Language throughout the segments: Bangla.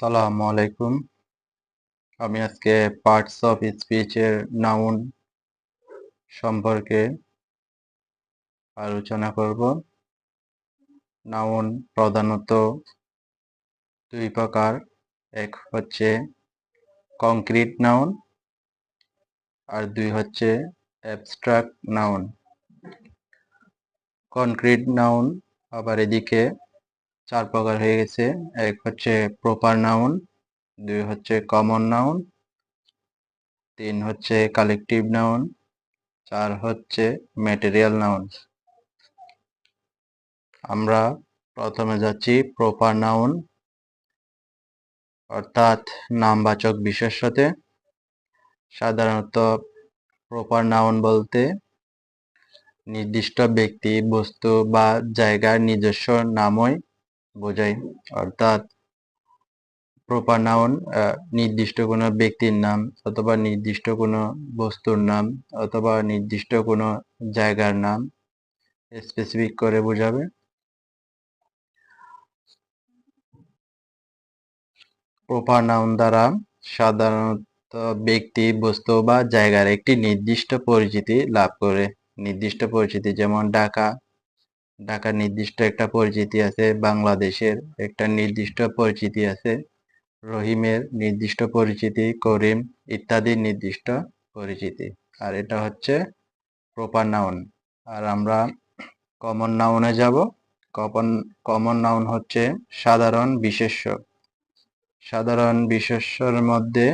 আসসালামু আলাইকুম। আমি আজকে পার্টস অফ স্পিচ এর নাউন সম্পর্কে আলোচনা করব। নাউন প্রধানত দুই প্রকার। এক হচ্ছে কংক্রিট নাউন আর দুই হচ্ছে অ্যাবস্ট্রাক্ট নাউন। কংক্রিট নাউন আবার এদিকে চার প্রকার হয়ে গেছে। এক হচ্ছে প্রপার নাউন, দুই হচ্ছে কমন নাউন, তিন হচ্ছে কালেকটিভ নাউন, চার হচ্ছে ম্যাটেরিয়াল নাউন। আমরা প্রথমে যাচ্ছি প্রপার নাউন অর্থাৎ নামবাচক বিশেষ্যতে। সাধারণত প্রপার নাউন বলতে নির্দিষ্ট ব্যক্তি, বস্তু বা জায়গার নিজস্ব নামই বোঝায়। অর্থাৎ প্রপার নাউন নির্দিষ্ট কোনো ব্যক্তির নাম অথবা নির্দিষ্ট কোনো বস্তুর নাম অথবা নির্দিষ্ট কোনো জায়গার নাম স্পেসিফিক করে বোঝাবে। প্রপার নাউন দ্বারা সাধারণত ব্যক্তি, বস্তু বা জায়গার একটি নির্দিষ্ট পরিচিতি লাভ করে। নির্দিষ্ট পরিচিতি যেমন ঢাকার নির্দিষ্ট একটা পরিচিতি আছে, বাংলাদেশের একটা নির্দিষ্ট পরিচিতি আছে, রহিমের নির্দিষ্ট পরিচিতি, করিম ইত্যাদির নির্দিষ্ট পরিচিতি। আর এটা হচ্ছে প্রপার নাউন। আর আমরা কমন নাউনে যাব। কমন নাউন হচ্ছে সাধারণ বিশেষ্য। সাধারণ বিশেষ্যর মধ্যে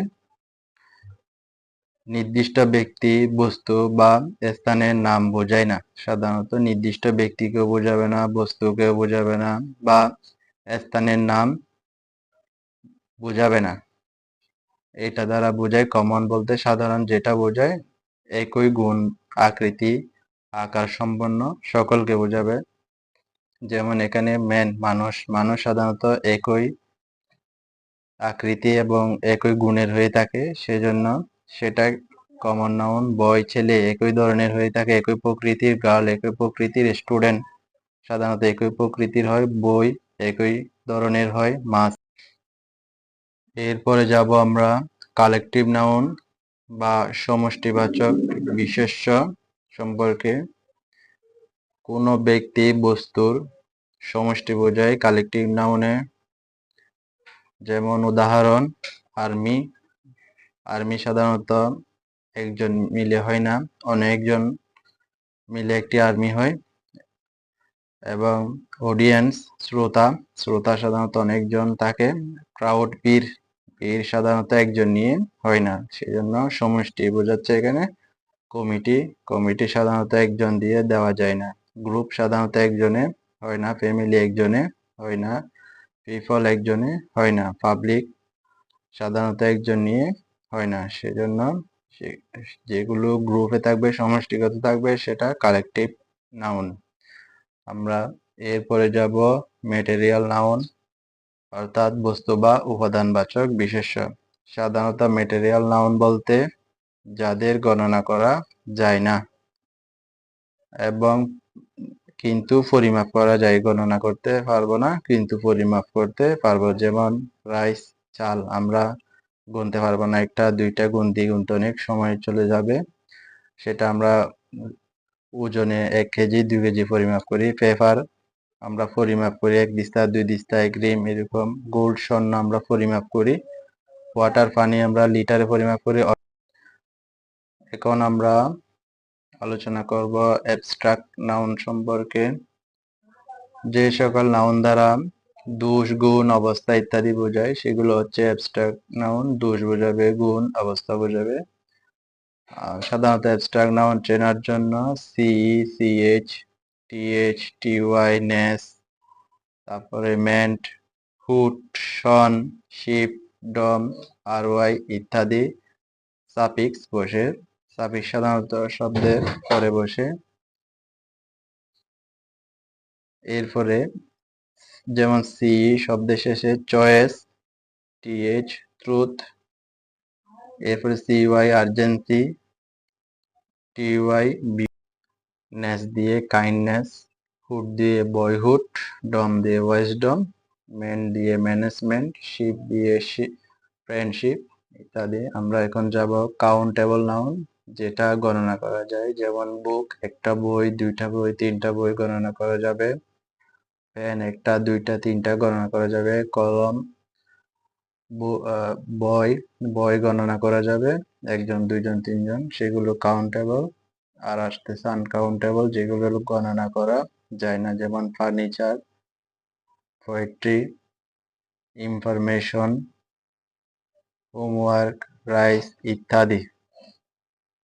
নির্দিষ্ট ব্যক্তি, বস্তু বা স্থানের নাম বোঝায় না। সাধারণত নির্দিষ্ট ব্যক্তিকেও বোঝাবে না, বস্তুকেও বোঝাবে না বা স্থানের নাম বোঝাবে না। এটা দ্বারা বোঝায় কমন বলতে সাধারণ যেটা বোঝায় একই গুণ, আকৃতি, আকার সম্পন্ন সকলকে বোঝাবে। যেমন এখানে মানুষ সাধারণত একই আকৃতি এবং একই গুণের হয়ে থাকে, সেজন্য সেটা কমন নাউন। বয়, ছেলে একই ধরনের হয়ে থাকে, একই প্রকৃতির। গার্ল একই প্রকৃতির। স্টুডেন্ট সাধারণত একই প্রকৃতির হয়। বই একই ধরনের হয়। মাছ। এরপরে যাব আমরা কালেকটিভ নাউন বা সমষ্টিবাচক বিশেষ্য সম্পর্কে। কোনো ব্যক্তি, বস্তুর সমষ্টি বোঝায় কালেকটিভ নাউনে। যেমন উদাহরণ, আর্মি। আর্মি সাধারণত একজন মিলে হয় না, অনেকজন মিলে একটি আর্মি হয়। এবং অডিয়েন্স, শ্রোতা সাধারণত অনেকজন থাকে। ক্রাউড, পীর সাধারণত একজন নিয়ে হয় না, সেজন্য সমষ্টি বোঝাচ্ছে এখানে। কমিটি সাধারণত একজন দিয়ে দেওয়া যায় না। গ্রুপ সাধারণত একজনে হয় না, ফ্যামিলি একজনে হয় না, পিপল একজনে হয় না, পাবলিক সাধারণত একজন নিয়ে হয় না। সেজন্য যেগুলো গ্রুপে থাকবে, সমষ্টিগত থাকবে, সেটা কালেকটিভ নাউন। আমরা এরপরে যাব ম্যাটেরিয়াল নাউন অর্থাৎ বস্তু বা উপাদানবাচক বিশেষ্য। সাধারণত ম্যাটেরিয়াল নাউন বলতে যাদের গণনা করা যায় না এবং কিন্তু পরিমাপ করা যায়। গণনা করতে পারবো না কিন্তু পরিমাপ করতে পারবো। যেমন রাইস, চাল আমরা গুনতে পারবো না, একটা দুইটা গুনতে গুনতে অনেক সময় চলে যাবে। সেটা আমরা ওজনে 1 কেজি 2 কেজি পরিমাপ করি। পেপার আমরা পরিমাপ করি 1 দিস্তা 2 দিস্তা 1 গ্রাম, এরকম। গোল্ড, স্বর্ণ আমরা পরিমাপ করি। ওয়াটার, পানি আমরা লিটারে পরিমাপ করি। এখন আমরা আলোচনা করব অ্যাবস্ট্রাক্ট নাউন সম্পর্কে। যে সকল নাউন দ্বারা দোষ, গুণ, অবস্থা ইত্যাদি বোঝায় সেগুলো হচ্ছে অ্যাবস্ট্রাক্ট নাউন। দোষ বোঝাবে, গুণ, অবস্থা বোঝাবে। সাধারণত অ্যাবস্ট্রাক্ট নাউন চেনার জন্য CH, TH, TY, নেস, তারপরে মেন্ট, হুড, শন, শিপ, ডম, RY ইত্যাদি সাফিক্স বসে। সাফিক্স সাধারণত শব্দের পরে বসে। এরপরে যেমন সি শব্দের শেষে চয়েস, TH ট্রুথ, এরপরে CY আর্জেন্সি, TY নেস দিয়ে কাইন্ডনেস, হুড দিয়ে বয়হুড, ডম দিয়ে ওয়াইজডম মেন দিয়ে ম্যানেজমেন্ট, শিপ দিয়ে ফ্রেন্ডশিপ ইত্যাদি। আমরা এখন যাব কাউন্টেবল নাউন, যেটা গণনা করা যায়, যেমন বুক একটা বই, দুইটা বই, তিনটা বই গণনা করা যাবে। পেন একটা, দুইটা, তিনটা গণনা করা যাবে। কলম, বই, বই গণনা করা যাবে, একজন, দুইজন, তিনজন, সেগুলো কাউন্টেবল। আর আসতেছে আনকাউন্টেবল, যেগুলো গণনা করা যায় না, যেমন furniture, poetry, information, homework, rice ইত্যাদি।